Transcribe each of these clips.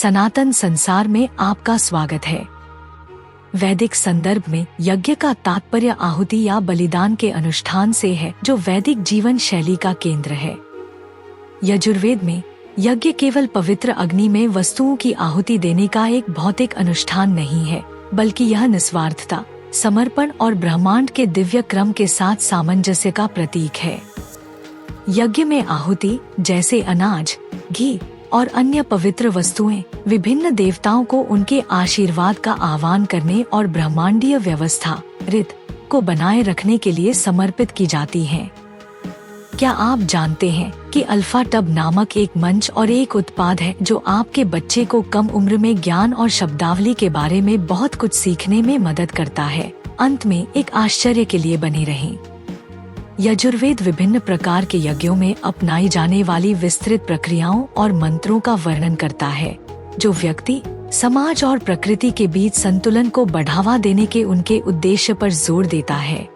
सनातन संसार में आपका स्वागत है। वैदिक संदर्भ में यज्ञ का तात्पर्य आहुति या बलिदान के अनुष्ठान से है, जो वैदिक जीवन शैली का केंद्र है। यजुर्वेद में यज्ञ केवल पवित्र अग्नि में वस्तुओं की आहुति देने का एक भौतिक अनुष्ठान नहीं है, बल्कि यह निस्वार्थता, समर्पण और ब्रह्मांड के दिव्य क्रम के साथ सामंजस्य का प्रतीक है। यज्ञ में आहुति, जैसे अनाज, घी और अन्य पवित्र वस्तुएं, विभिन्न देवताओं को उनके आशीर्वाद का आह्वान करने और ब्रह्मांडीय व्यवस्था रीत को बनाए रखने के लिए समर्पित की जाती हैं। क्या आप जानते हैं कि अल्फा टब नामक एक मंच और एक उत्पाद है जो आपके बच्चे को कम उम्र में ज्ञान और शब्दावली के बारे में बहुत कुछ सीखने में मदद करता है। अंत में एक आश्चर्य के लिए बने रहें। यजुर्वेद विभिन्न प्रकार के यज्ञों में अपनाई जाने वाली विस्तृत प्रक्रियाओं और मंत्रों का वर्णन करता है, जो व्यक्ति, समाज और प्रकृति के बीच संतुलन को बढ़ावा देने के उनके उद्देश्य पर जोर देता है।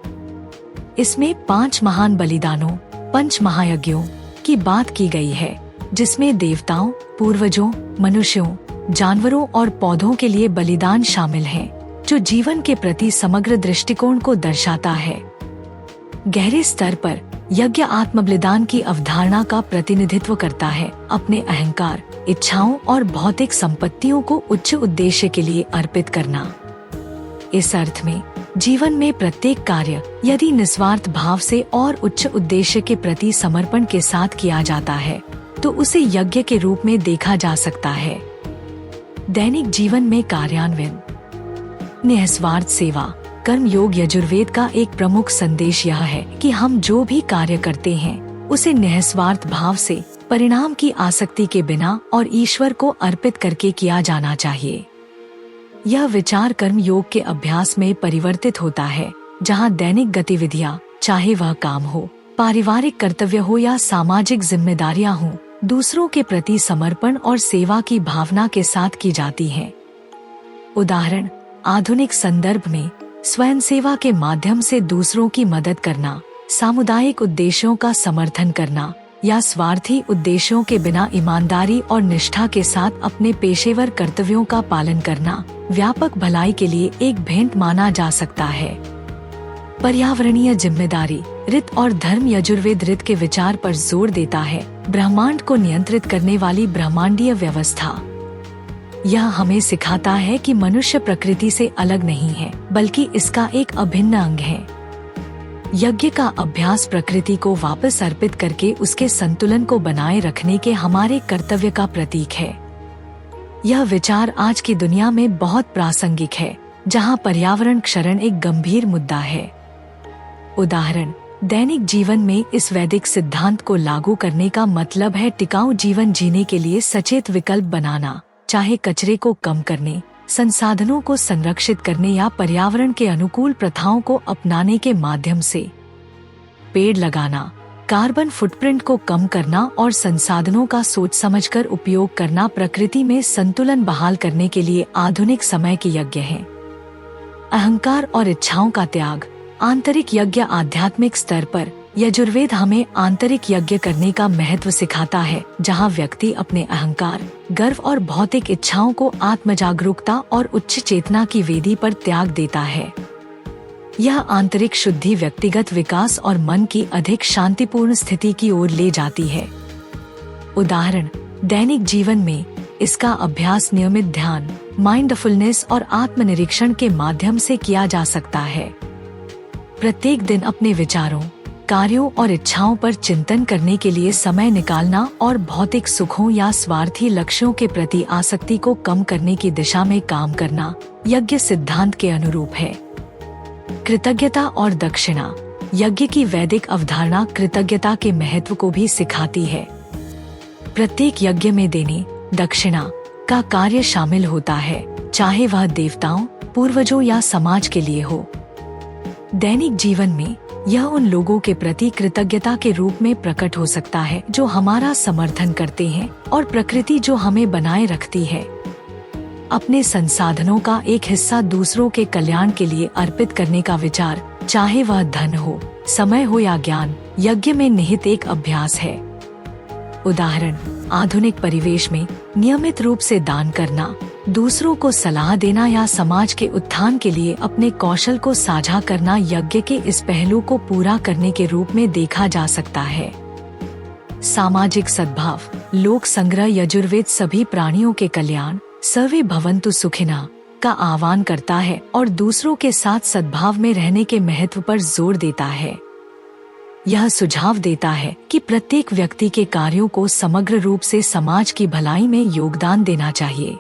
इसमें 5 महान बलिदानों, पंच महायज्ञों की बात की गई है, जिसमें देवताओं, पूर्वजों, मनुष्यों, जानवरों और पौधों के लिए बलिदान शामिल है, जो जीवन के प्रति समग्र दृष्टिकोण को दर्शाता है। गहरे स्तर पर यज्ञ आत्मबलिदान की अवधारणा का प्रतिनिधित्व करता है, अपने अहंकार, इच्छाओं और भौतिक संपत्तियों को उच्च उद्देश्य के लिए अर्पित करना। इस अर्थ में जीवन में प्रत्येक कार्य यदि निस्वार्थ भाव से और उच्च उद्देश्य के प्रति समर्पण के साथ किया जाता है, तो उसे यज्ञ के रूप में देखा जा सकता है। दैनिक जीवन में कार्यान्वयन, निस्वार्थ सेवा, कर्म योग। यजुर्वेद का एक प्रमुख संदेश यह है कि हम जो भी कार्य करते हैं, उसे निस्वार्थ भाव से, परिणाम की आसक्ति के बिना और ईश्वर को अर्पित करके किया जाना चाहिए। यह विचार कर्म योग के अभ्यास में परिवर्तित होता है, जहां दैनिक गतिविधियां, चाहे वह काम हो, पारिवारिक कर्तव्य हो या सामाजिक जिम्मेदारियां हों, दूसरों के प्रति समर्पण और सेवा की भावना के साथ की जाती हैं। उदाहरण, आधुनिक संदर्भ में स्वयं सेवा के माध्यम से दूसरों की मदद करना, सामुदायिक उद्देश्यों का समर्थन करना या स्वार्थी उद्देश्यों के बिना ईमानदारी और निष्ठा के साथ अपने पेशेवर कर्तव्यों का पालन करना व्यापक भलाई के लिए एक भेंट माना जा सकता है। पर्यावरणीय जिम्मेदारी, रीत और धर्म। यजुर्वेद रीत के विचार पर जोर देता है, ब्रह्मांड को नियंत्रित करने वाली ब्रह्मांडीय व्यवस्था। यह हमें सिखाता है कि मनुष्य प्रकृति से अलग नहीं है, बल्कि इसका एक अभिन्न अंग है। यज्ञ का अभ्यास प्रकृति को वापस अर्पित करके उसके संतुलन को बनाए रखने के हमारे कर्तव्य का प्रतीक है। यह विचार आज की दुनिया में बहुत प्रासंगिक है, जहां पर्यावरण क्षरण एक गंभीर मुद्दा है। उदाहरण, दैनिक जीवन में इस वैदिक सिद्धांत को लागू करने का मतलब है टिकाऊ जीवन जीने के लिए सचेत विकल्प बनाना, चाहे कचरे को कम करने, संसाधनों को संरक्षित करने या पर्यावरण के अनुकूल प्रथाओं को अपनाने के माध्यम से। पेड़ लगाना, कार्बन फुटप्रिंट को कम करना और संसाधनों का सोच समझकर उपयोग करना प्रकृति में संतुलन बहाल करने के लिए आधुनिक समय के यज्ञ हैं। अहंकार और इच्छाओं का त्याग, आंतरिक यज्ञ। आध्यात्मिक स्तर पर यजुर्वेद हमें आंतरिक यज्ञ करने का महत्व सिखाता है, जहां व्यक्ति अपने अहंकार, गर्व और भौतिक इच्छाओं को आत्मजागरूकता और उच्च चेतना की वेदी पर त्याग देता है। यह आंतरिक शुद्धि व्यक्तिगत विकास और मन की अधिक शांतिपूर्ण स्थिति की ओर ले जाती है। उदाहरण, दैनिक जीवन में इसका अभ्यास नियमित ध्यान, माइंडफुलनेस और आत्मनिरीक्षण के माध्यम से किया जा सकता है। प्रत्येक दिन अपने विचारों, कार्यों और इच्छाओं पर चिंतन करने के लिए समय निकालना और भौतिक सुखों या स्वार्थी लक्ष्यों के प्रति आसक्ति को कम करने की दिशा में काम करना यज्ञ सिद्धांत के अनुरूप है। कृतज्ञता और दक्षिणा, यज्ञ की वैदिक अवधारणा कृतज्ञता के महत्व को भी सिखाती है। प्रत्येक यज्ञ में देने, दक्षिणा का कार्य शामिल होता है, चाहे वह देवताओं, पूर्वजों या समाज के लिए हो। दैनिक जीवन में यह उन लोगों के प्रति कृतज्ञता के रूप में प्रकट हो सकता है जो हमारा समर्थन करते हैं और प्रकृति जो हमें बनाए रखती है। अपने संसाधनों का एक हिस्सा दूसरों के कल्याण के लिए अर्पित करने का विचार, चाहे वह धन हो, समय हो या ज्ञान, यज्ञ में निहित एक अभ्यास है। उदाहरण, आधुनिक परिवेश में नियमित रूप से दान करना, दूसरों को सलाह देना या समाज के उत्थान के लिए अपने कौशल को साझा करना यज्ञ के इस पहलू को पूरा करने के रूप में देखा जा सकता है। सामाजिक सद्भाव, लोक संग्रह यजुर्वेद सभी प्राणियों के कल्याण, सर्वे भवन्तु सुखिनः का आह्वान करता है और दूसरों के साथ सद्भाव में रहने के महत्व पर जोर देता है। यह सुझाव देता है कि प्रत्येक व्यक्ति के कार्यों को समग्र रूप से समाज की भलाई में योगदान देना चाहिए।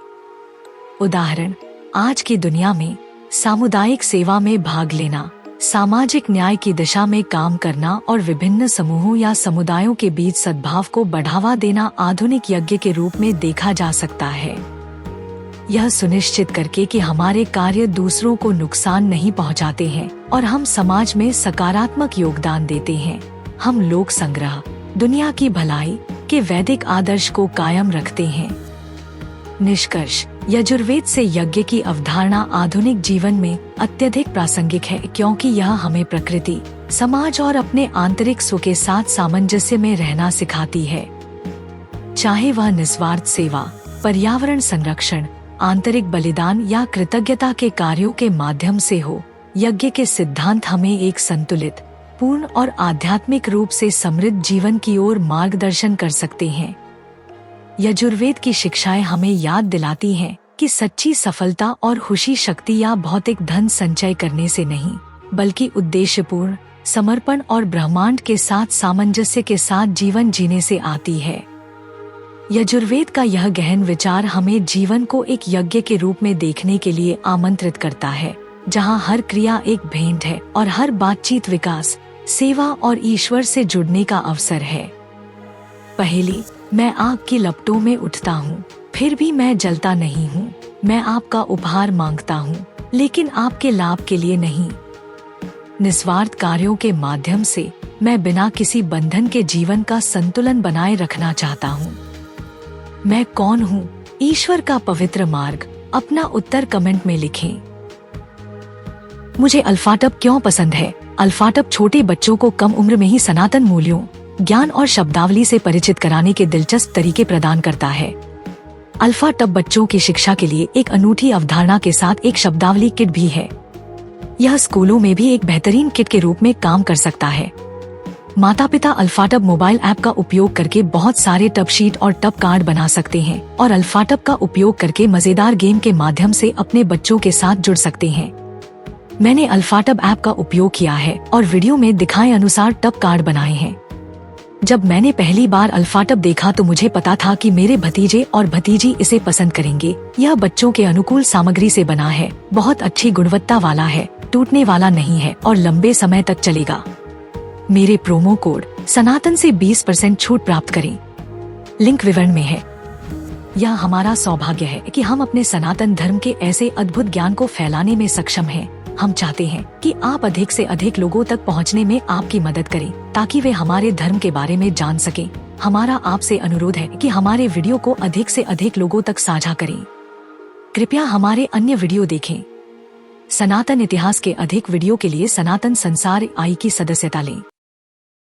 उदाहरण, आज की दुनिया में सामुदायिक सेवा में भाग लेना, सामाजिक न्याय की दिशा में काम करना और विभिन्न समूहों या समुदायों के बीच सद्भाव को बढ़ावा देना आधुनिक यज्ञ के रूप में देखा जा सकता है। यह सुनिश्चित करके कि हमारे कार्य दूसरों को नुकसान नहीं पहुंचाते हैं और हम समाज में सकारात्मक योगदान देते हैं, हम लोक संग्रह, दुनिया की भलाई के वैदिक आदर्श को कायम रखते हैं। निष्कर्ष, यजुर्वेद से यज्ञ की अवधारणा आधुनिक जीवन में अत्यधिक प्रासंगिक है क्योंकि यह हमें प्रकृति, समाज और अपने आंतरिक स्व के साथ सामंजस्य में रहना सिखाती है। चाहे वह निस्वार्थ सेवा, पर्यावरण संरक्षण, आंतरिक बलिदान या कृतज्ञता के कार्यों के माध्यम से हो, यज्ञ के सिद्धांत हमें एक संतुलित, पूर्ण और आध्यात्मिक रूप से समृद्ध जीवन की ओर मार्गदर्शन कर सकते हैं। यजुर्वेद की शिक्षाएं हमें याद दिलाती हैं कि सच्ची सफलता और खुशी शक्ति या भौतिक धन संचय करने से नहीं, बल्कि उद्देश्यपूर्ण, समर्पण और ब्रह्मांड के साथ सामंजस्य के साथ जीवन जीने से आती है। यजुर्वेद का यह गहन विचार हमें जीवन को एक यज्ञ के रूप में देखने के लिए आमंत्रित करता है, जहां हर क्रिया एक भेंट है और हर बातचीत विकास, सेवा और ईश्वर से जुड़ने का अवसर है। पहेली, मैं आग की लपटों में उठता हूँ, फिर भी मैं जलता नहीं हूँ। मैं आपका उपहार मांगता हूँ, लेकिन आपके लाभ के लिए नहीं। निस्वार्थ कार्यों के माध्यम से मैं बिना किसी बंधन के जीवन का संतुलन बनाए रखना चाहता हूँ। मैं कौन हूँ? ईश्वर का पवित्र मार्ग। अपना उत्तर कमेंट में लिखें। मुझे अल्फाटब क्यों पसंद है? अल्फाटब छोटे बच्चों को कम उम्र में ही सनातन मूल्यों, ज्ञान और शब्दावली से परिचित कराने के दिलचस्प तरीके प्रदान करता है। अल्फाटब बच्चों की शिक्षा के लिए एक अनूठी अवधारणा के साथ एक शब्दावली किट भी है। यह स्कूलों में भी एक बेहतरीन किट के रूप में काम कर सकता है। माता पिता अल्फाटब मोबाइल ऐप का उपयोग करके बहुत सारे टब शीट और टब कार्ड बना सकते हैं और अल्फाटब का उपयोग करके मजेदार गेम के माध्यम से अपने बच्चों के साथ जुड़ सकते हैं। मैंने अल्फाटब ऐप का उपयोग किया है और वीडियो में दिखाए अनुसार टब कार्ड बनाए हैं। जब मैंने पहली बार अल्फाटब देखा तो मुझे पता था कि मेरे भतीजे और भतीजी इसे पसंद करेंगे। यह बच्चों के अनुकूल सामग्री से बना है, बहुत अच्छी गुणवत्ता वाला है, टूटने वाला नहीं है और लंबे समय तक चलेगा। मेरे प्रोमो कोड सनातन से 20% छूट प्राप्त करें, लिंक विवरण में है। यह हमारा सौभाग्य है कि हम अपने सनातन धर्म के ऐसे अद्भुत ज्ञान को फैलाने में सक्षम हैं। हम चाहते हैं कि आप अधिक से अधिक लोगों तक पहुंचने में आपकी मदद करें ताकि वे हमारे धर्म के बारे में जान सकें। हमारा आपसे अनुरोध है कि हमारे वीडियो को अधिक से अधिक लोगों तक साझा करें। कृपया हमारे अन्य वीडियो देखें। सनातन इतिहास के अधिक वीडियो के लिए सनातन संसार आई की सदस्यता लें।